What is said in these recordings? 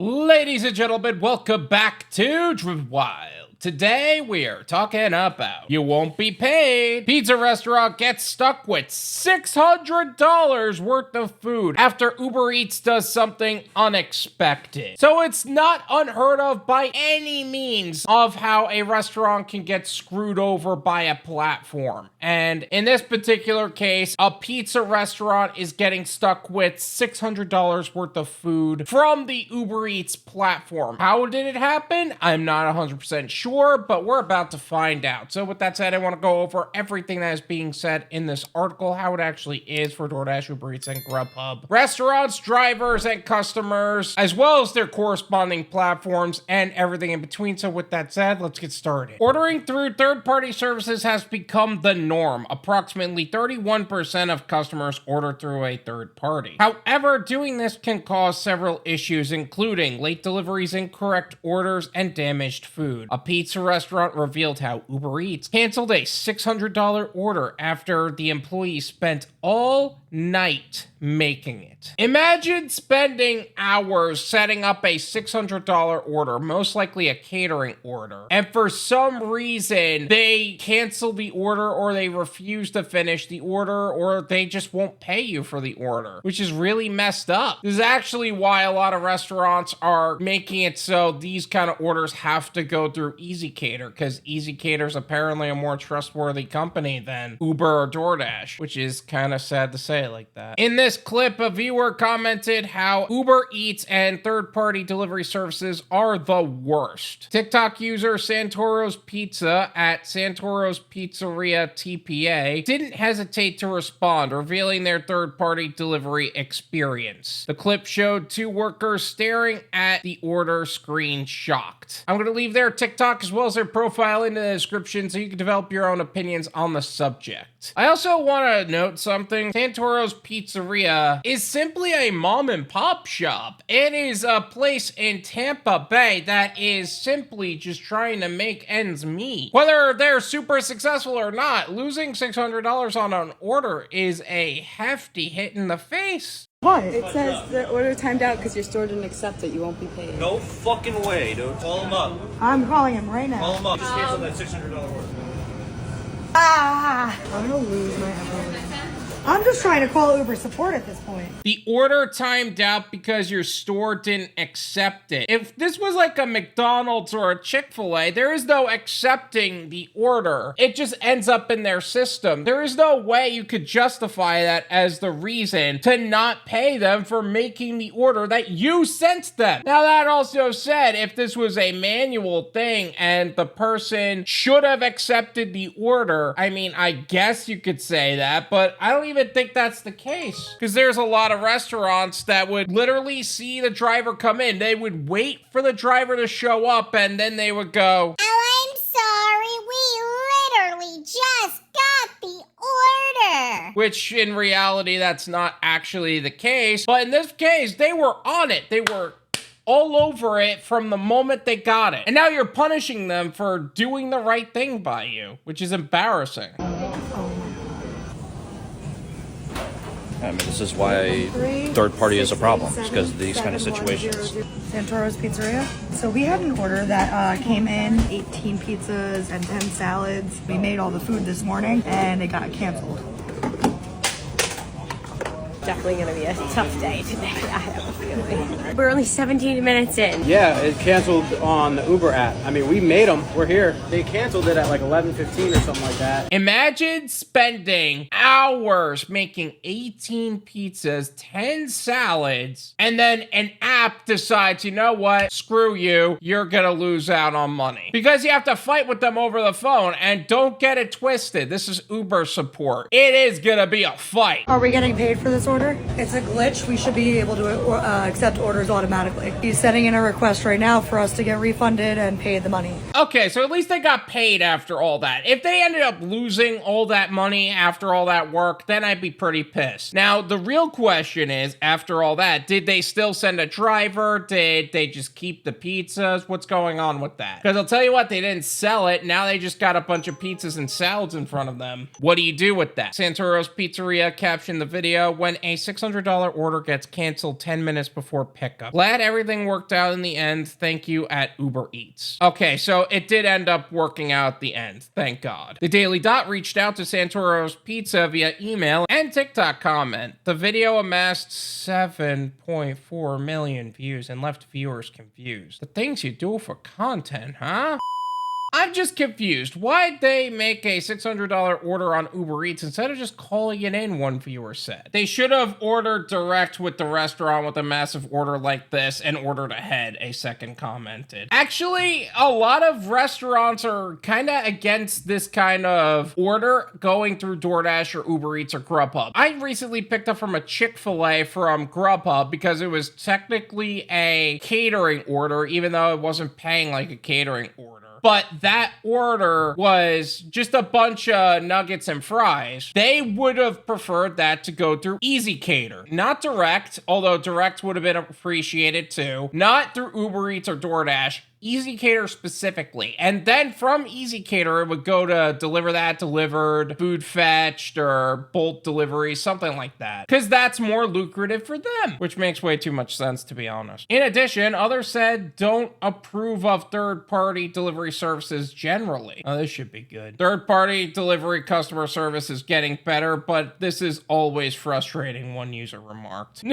Ladies and gentlemen, welcome back to Driven Wyld. Today we are talking about you won't be paid. Pizza restaurant gets stuck with $600 worth of food after Uber Eats does something unexpected. So it's not unheard of by any means of how a restaurant can get screwed over by a platform. And in this particular case, a pizza restaurant is getting stuck with $600 worth of food from the Uber Eats platform. How did it happen? I'm not 100% sure, but we're about to find out. So with that said, I want to go over everything that is being said in this article, how it actually is for Doordash, Uber Eats, and Grubhub. Restaurants, drivers, and customers, as well as their corresponding platforms and everything in between. So with that said, let's get started. Ordering through third-party services has become the norm. Approximately 31% of customers order through a third party. However, doing this can cause several issues, including late deliveries, incorrect orders, and damaged food. A pizza restaurant revealed how Uber Eats canceled a $600 order after the employee spent all night making it. Imagine spending hours setting up a $600 order, most likely a catering order, and for some reason they cancel the order, or they refuse to finish the order, or they just won't pay you for the order, which is really messed up. This is actually why a lot of restaurants are making it so these kind of orders have to go through EasyCater, because EasyCater is apparently a more trustworthy company than Uber or Doordash, which is kind of sad to say it like that. In this clip, a viewer commented how Uber Eats and third-party delivery services are the worst. TikTok user Santoro's Pizza at Santorospizzeriatpa didn't hesitate to respond, revealing their third-party delivery experience. The clip showed two workers staring at the order screen shocked. I'm going to leave their TikTok as well as their profile in the description so you can develop your own opinions on the subject. I also want to note something. Santoro's Pizzeria is simply a mom and pop shop. It is a place in Tampa Bay that is simply just trying to make ends meet. Whether they're super successful or not, losing $600 on an order is a hefty hit in the face. What? It says the order timed out because your store didn't accept it. You won't be paid. No fucking way, dude. Call him up. I'm calling him right now. Call him up. Just cancel that $600 order. I'm gonna lose my ever. I'm just trying to call Uber support at this point. The order timed out because your store didn't accept it. If this was like a McDonald's or a Chick-fil-A, there is no accepting the order. It just ends up in their system. There is no way you could justify that as the reason to not pay them for making the order that you sent them. Now, that also said, if this was a manual thing and the person should have accepted the order, I mean, I guess you could say that, but I don't even think that's the case, because there's a lot of restaurants that would literally see the driver come in. They would wait for the driver to show up, and then they would go, "Oh, I'm sorry, we literally just got the order." which in reality, that's not actually the case. But in this case, they were on it. They were all over it from the moment they got it. And now you're punishing them for doing the right thing by you, which is embarrassing. I mean, this is why third party is a problem. It's because of these kind of situations. Santoro's Pizzeria. So we had an order that came in, 18 pizzas and 10 salads. We made all the food this morning and it got canceled. Definitely gonna be a tough day today. I have a feeling. We're only 17 minutes in. Yeah, it canceled on the Uber app. I mean, we made them. We're here. They canceled it at like 11:15 or something like that. Imagine spending hours making 18 pizzas, 10 salads, and then an app decides, you know what? Screw you. You're gonna lose out on money. Because you have to fight with them over the phone, and don't get it twisted. This is Uber support. It is gonna be a fight. Are we getting paid for this order? It's a glitch. We should be able to accept orders automatically. He's sending in a request right now for us to get refunded and paid the money. Okay, so at least they got paid after all that. If they ended up losing all that money after all that work, then I'd be pretty pissed. Now, the real question is, after all that, did they still send a driver? Did they just keep the pizzas? What's going on with that? Because I'll tell you what, they didn't sell it. Now they just got a bunch of pizzas and salads in front of them. What do you do with that? Santoro's Pizzeria captioned the video, "When a $600 order gets canceled 10 minutes before pickup. Glad everything worked out in the end. Thank you at UberEats. Okay, so it did end up working out at the end. Thank God. The Daily Dot reached out to Santoro's Pizza via email and TikTok comment. The video amassed 7.4 million views and left viewers confused. The things you do for content, huh? I'm just confused. Why'd they make a $600 order on Uber Eats instead of just calling it in, one viewer said. They should have ordered direct with the restaurant with a massive order like this and ordered ahead, a second commented. Actually, a lot of restaurants are kind of against this kind of order going through Doordash or Uber Eats or Grubhub. I recently picked up from a Chick-fil-A from Grubhub because it was technically a catering order, even though it wasn't paying like a catering order. But that order was just a bunch of nuggets and fries. They would have preferred that to go through Easy Cater, not direct, although direct would have been appreciated too. Not through Uber Eats or DoorDash. Easy Cater specifically. And then from Easy Cater, it would go to Deliver That Delivered, Food Fetched, or Bolt Delivery, something like that. Because that's more lucrative for them, which makes way too much sense, to be honest. In addition, others said don't approve of third-party delivery services generally. Oh, this should be good. Third-party delivery customer service is getting better, but this is always frustrating, one user remarked.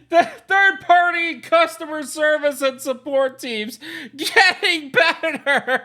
The third-party customer service and support teams getting better.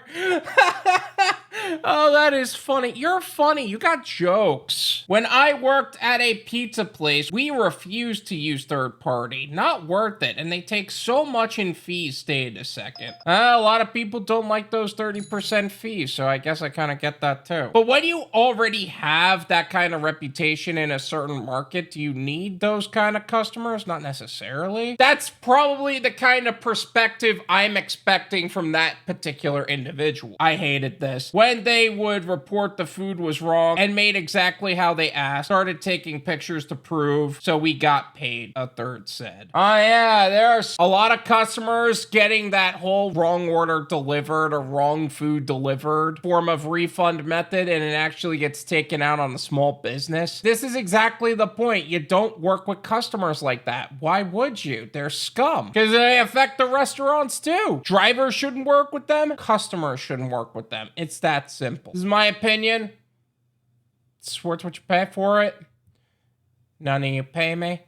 Oh, that is funny. You're funny. You got jokes. When I worked at a pizza place, we refused to use third-party. Not worth it. And they take so much in fees. Stay in a second. A lot of people don't like those 30% fees, so I guess I kind of get that too. But when you already have that kind of reputation in a certain market, do you need those kind of customers? Not necessarily. That's probably the kind of perspective I'm expecting from that particular individual. I hated this. When they would report the food was wrong and made exactly how they asked, started taking pictures to prove, so we got paid, a third said. Oh yeah, there's a lot of customers getting that whole wrong order delivered or wrong food delivered form of refund method, and it actually gets taken out on the small business. This is exactly the point. You don't work with customers like that. Why would you? They're scum. Because they affect the restaurants too. Drivers shouldn't work with them. Customers shouldn't work with them. It's that simple. This is my opinion. It's worth what you pay for it. None of you pay me.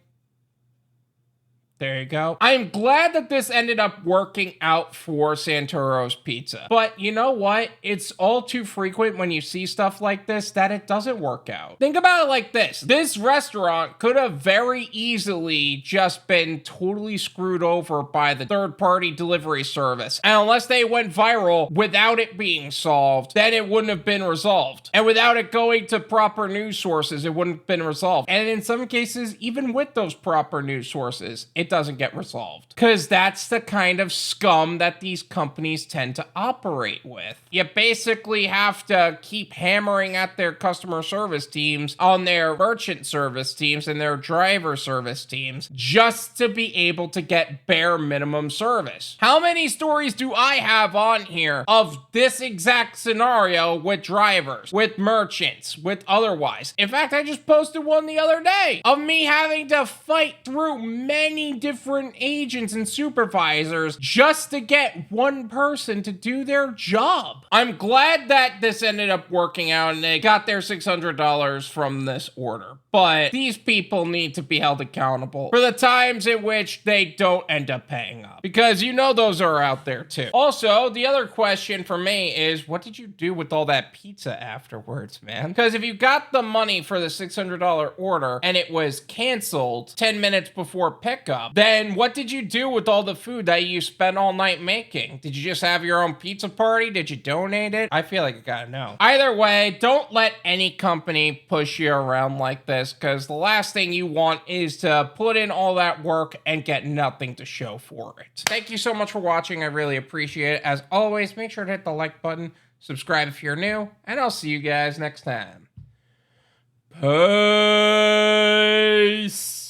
There you go. I'm glad that this ended up working out for Santoro's Pizza. But you know what? It's all too frequent when you see stuff like this that it doesn't work out. Think about it like this. This restaurant could have very easily just been totally screwed over by the third-party delivery service. And unless they went viral without it being solved, then it wouldn't have been resolved. And without it going to proper news sources, it wouldn't have been resolved. And in some cases, even with those proper news sources, it doesn't get resolved. Because that's the kind of scum that these companies tend to operate with. You basically have to keep hammering at their customer service teams, on their merchant service teams, and their driver service teams, just to be able to get bare minimum service. How many stories do I have on here of this exact scenario with drivers, with merchants, with otherwise? In fact, I just posted one the other day of me having to fight through many different agents and supervisors just to get one person to do their job. I'm glad that this ended up working out and they got their $600 from this order. But these people need to be held accountable for the times in which they don't end up paying up. Because you know those are out there too. Also, the other question for me is, what did you do with all that pizza afterwards, man? Because if you got the money for the $600 order and it was canceled 10 minutes before pickup, then what did you do with all the food that you spent all night making? Did you just have your own pizza party? Did you donate it? I feel like I gotta know. Either way, don't let any company push you around like this, because the last thing you want is to put in all that work and get nothing to show for it. Thank you so much for watching. I really appreciate it. As always, make sure to hit the like button, subscribe if you're new, and I'll see you guys next time. Peace.